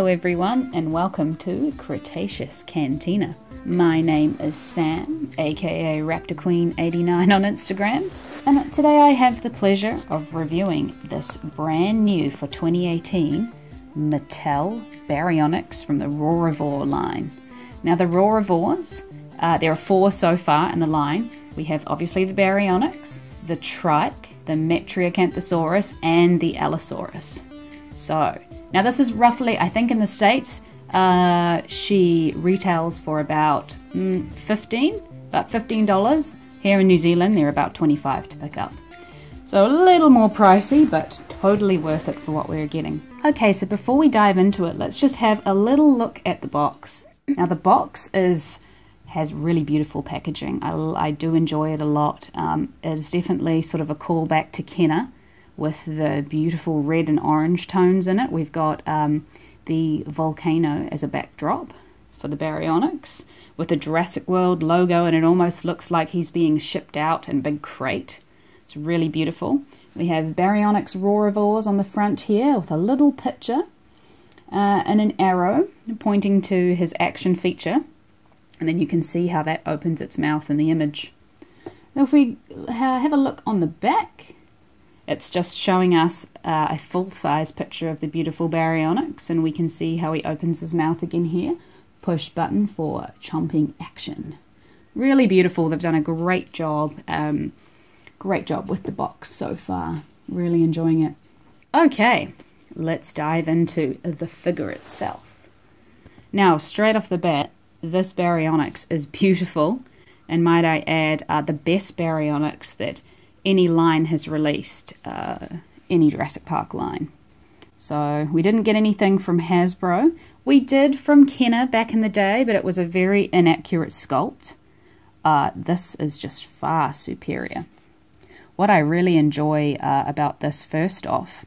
Hello everyone and welcome to Cretaceous Cantina. My name is Sam, aka Raptor Queen 89 on Instagram, and today I have the pleasure of reviewing this brand new for 2018 Mattel Baryonyx from the Roarivore line. Now the Roarivores, there are 4 so far in the line. We have obviously the Baryonyx, the Trike, the Metriacanthosaurus, and the Allosaurus. So, now this is roughly, I think in the States, she retails for about $15. Here in New Zealand, they're about $25 to pick up. So a little more pricey, but totally worth it for what we're getting. Okay, so before we dive into it, let's just have a little look at the box. Now the box has really beautiful packaging. I do enjoy it a lot. It is definitely sort of a callback to Kenner, with the beautiful red and orange tones in it. We've got the volcano as a backdrop for the Baryonyx with the Jurassic World logo, and it almost looks like he's being shipped out in a big crate. It's really beautiful. We have Baryonyx Roarivores on the front here with a little picture and an arrow pointing to his action feature, and then you can see how that opens its mouth in the image. Now if we have a look on the back, it's just showing us a full-size picture of the beautiful Baryonyx, and we can see how he opens his mouth again here. Push button for chomping action. Really beautiful. They've done a great job. Great job with the box so far. Really enjoying it. Okay, let's dive into the figure itself. Now, straight off the bat, this Baryonyx is beautiful, and might I add, the best Baryonyx that any line has released, any Jurassic Park line. So we didn't get anything from Hasbro. We did from Kenner back in the day, but it was a very inaccurate sculpt. This is just far superior. What I really enjoy about this, first off,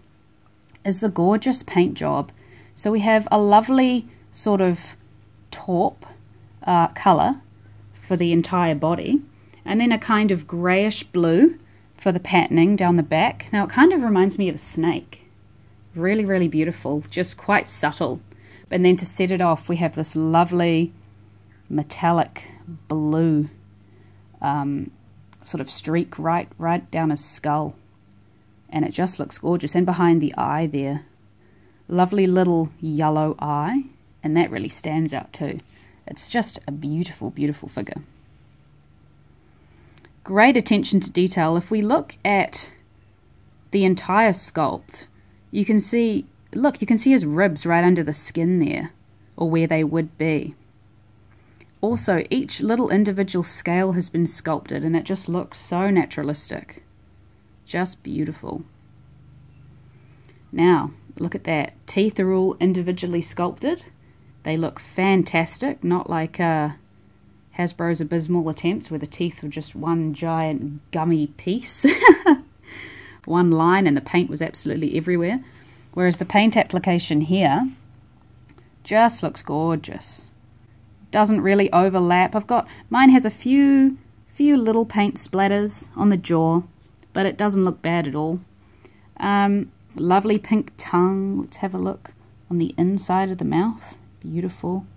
is the gorgeous paint job. So we have a lovely sort of taupe colour for the entire body, and then a kind of greyish blue for the patterning down the back. Now it kind of reminds me of a snake. Really, really beautiful, just quite subtle. And then to set it off, we have this lovely metallic blue sort of streak right down his skull. And it just looks gorgeous. And behind the eye there, lovely little yellow eye. And that really stands out too. It's just a beautiful, beautiful figure. Great attention to detail. If we look at the entire sculpt, you can see, look, you can see his ribs right under the skin there, or where they would be. Also, each little individual scale has been sculpted, and it just looks so naturalistic. Just beautiful. Now, look at that. Teeth are all individually sculpted. They look fantastic, not like Hasbro's abysmal attempts where the teeth were just one giant gummy piece. One line and the paint was absolutely everywhere. Whereas the paint application here just looks gorgeous. Doesn't really overlap. Mine has a few little paint splatters on the jaw, but it doesn't look bad at all. Lovely pink tongue. Let's have a look on the inside of the mouth. Beautiful.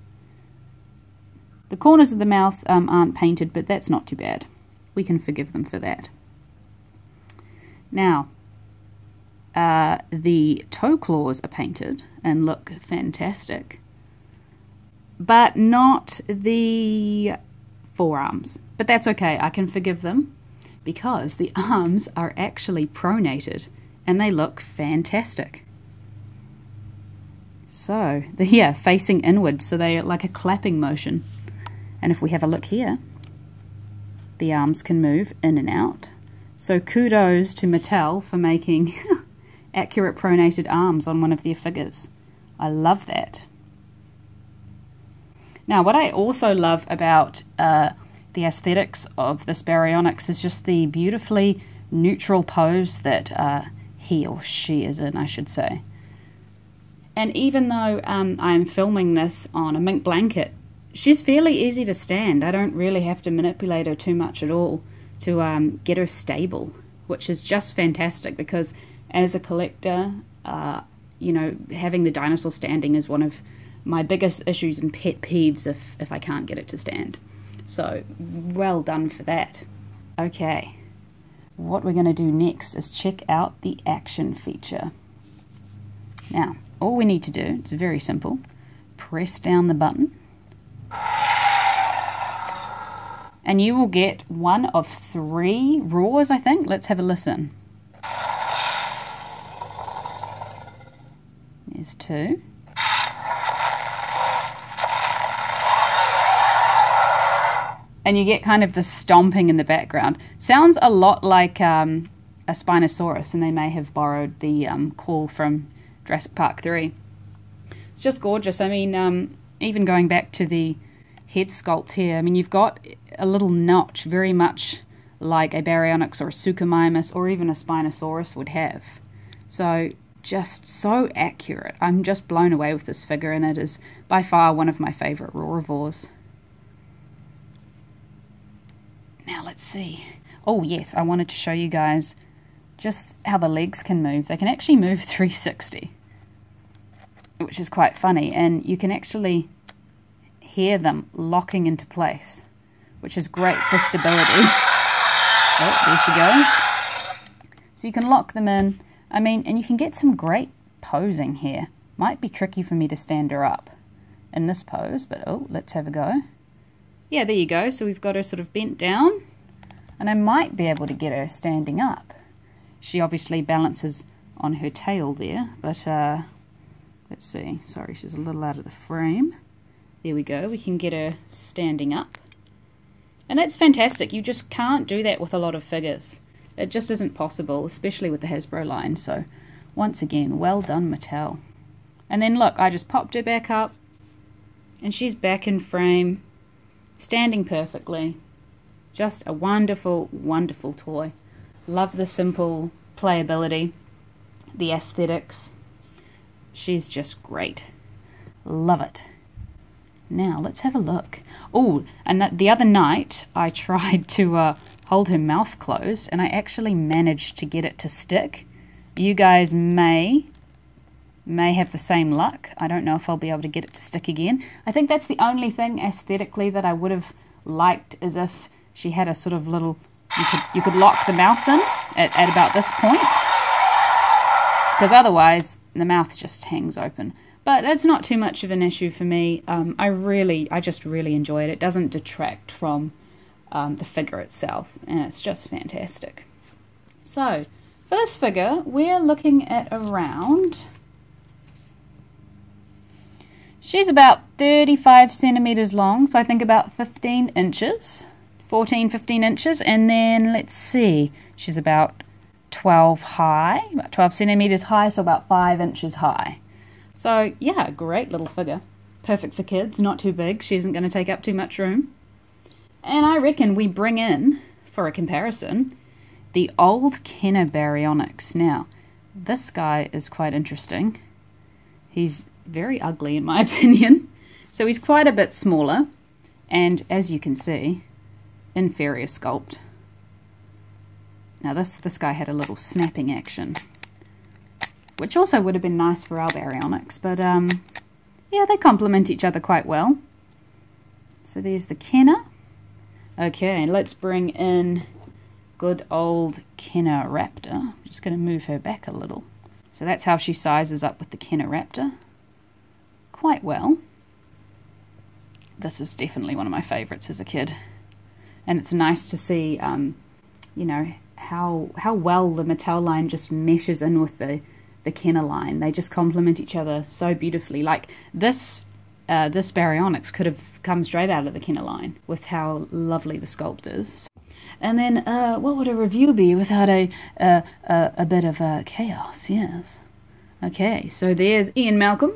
The corners of the mouth aren't painted, but that's not too bad. We can forgive them for that. Now, the toe claws are painted and look fantastic, but not the forearms. But that's okay, I can forgive them, because the arms are actually pronated and they look fantastic. So, they're facing inward, so they're like a clapping motion. And if we have a look here, the arms can move in and out. So kudos to Mattel for making accurate pronated arms on one of their figures. I love that. Now what I also love about the aesthetics of this Baryonyx is just the beautifully neutral pose that he or she is in, I should say. And even though I'm filming this on a mink blanket, she's fairly easy to stand. I don't really have to manipulate her too much at all to get her stable, which is just fantastic, because as a collector, you know, having the dinosaur standing is one of my biggest issues and pet peeves if I can't get it to stand. So, well done for that. Okay, what we're going to do next is check out the action feature. Now, all we need to do, it's very simple, press down the button, and you will get one of 3 roars, I think. Let's have a listen. There's 2. And you get kind of the stomping in the background. Sounds a lot like a Spinosaurus, and they may have borrowed the call from Jurassic Park 3. It's just gorgeous. I mean, even going back to the head sculpt here, I mean, you've got a little notch, very much like a Baryonyx or a Suchomimus or even a Spinosaurus would have. So, just so accurate. I'm just blown away with this figure, and it is by far one of my favourite Roarivores. Now let's see. Oh yes, I wanted to show you guys just how the legs can move. They can actually move 360, which is quite funny, and you can actually hear them locking into place, which is great for stability. Oh, there she goes. So you can lock them in. I mean, and you can get some great posing here. Might be tricky for me to stand her up in this pose, but oh, let's have a go. Yeah, there you go. So we've got her sort of bent down, and I might be able to get her standing up. She obviously balances on her tail there, but let's see. Sorry, she's a little out of the frame. There we go. We can get her standing up. And that's fantastic. You just can't do that with a lot of figures. It just isn't possible, especially with the Hasbro line. So, once again, well done, Mattel. And then look, I just popped her back up, and she's back in frame, standing perfectly. Just a wonderful, wonderful toy. Love the simple playability, the aesthetics. She's just great. Love it. Now, let's have a look. Oh, and the other night, I tried to hold her mouth closed, and I actually managed to get it to stick. You guys may have the same luck. I don't know if I'll be able to get it to stick again. I think that's the only thing aesthetically that I would have liked, is if she had a sort of little, you could lock the mouth in at about this point, because otherwise the mouth just hangs open. But it's not too much of an issue for me. I just really enjoy it. It doesn't detract from the figure itself, and it's just fantastic. So for this figure, we're looking at around, she's about 35 centimeters long, so I think about 15 inches, 14, 15 inches, and then let's see, she's about 12 high, about 12 centimeters high, so about 5 inches high. So yeah, great little figure. Perfect for kids, not too big, she isn't going to take up too much room. And I reckon we bring in, for a comparison, the old Kenner Baryonyx. Now, this guy is quite interesting. He's very ugly in my opinion. So he's quite a bit smaller, and as you can see, inferior sculpt. Now this guy had a little snapping action, which also would have been nice for our Baryonyx, but yeah, they complement each other quite well. So there's the Kenner. Okay, let's bring in good old Kenner Raptor. I'm just going to move her back a little. So that's how she sizes up with the Kenner Raptor. Quite well. This is definitely one of my favourites as a kid. And it's nice to see, you know, how well the Mattel line just meshes in with the Kenner line. They just complement each other so beautifully. Like this Baryonyx could have come straight out of the Kenner line with how lovely the sculpt is. And then, what would a review be without a bit of chaos? Yes. Okay, so there's Ian Malcolm.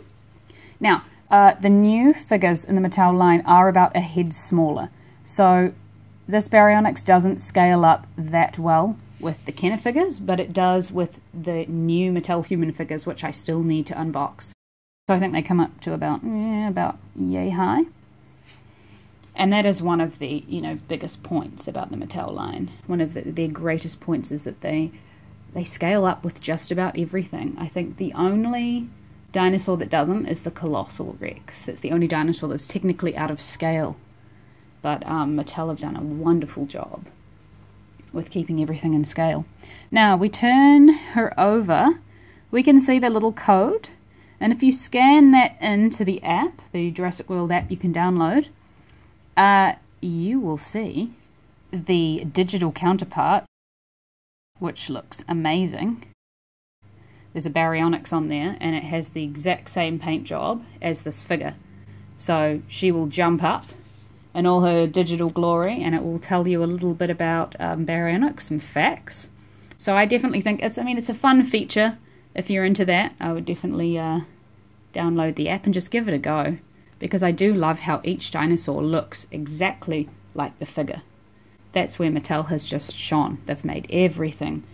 Now, the new figures in the Mattel line are about a head smaller. So this Baryonyx doesn't scale up that well with the Kenner figures, but it does with the new Mattel human figures, which I still need to unbox. So I think they come up to about yay high. And that is one of the, you know, biggest points about the Mattel line. One of their greatest points is that they they scale up with just about everything. I think the only dinosaur that doesn't is the Colossal Rex. That's the only dinosaur that's technically out of scale. But Mattel have done a wonderful job with keeping everything in scale. Now we turn her over, we can see the little code, and if you scan that into the app, the Jurassic World app you can download, you will see the digital counterpart, which looks amazing. There's a Baryonyx on there, and it has the exact same paint job as this figure. So she will jump up in all her digital glory, and it will tell you a little bit about Baryonyx, some facts. So I definitely think it's a fun feature. If you're into that, I would definitely download the app and just give it a go, because I do love how each dinosaur looks exactly like the figure. That's where Mattel has just shone. They've made everything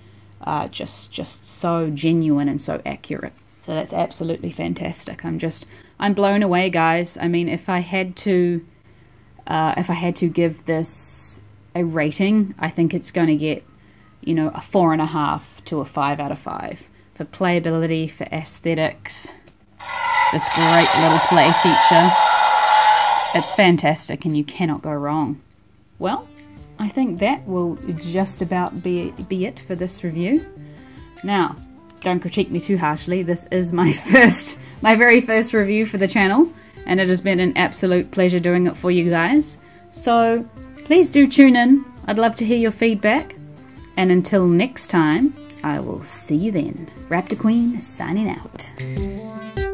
just so genuine and so accurate. So that's absolutely fantastic. I'm blown away, guys. I mean, if I had to give this a rating, I think it's going to get, a 4.5 to a 5 out of 5 for playability, for aesthetics. This great little play feature. It's fantastic, and you cannot go wrong. Well, I think that will just about be it for this review. Now, don't critique me too harshly. This is my very first review for the channel, and it has been an absolute pleasure doing it for you guys. So please do tune in. I'd love to hear your feedback. And until next time, I will see you then. Raptor Queen signing out.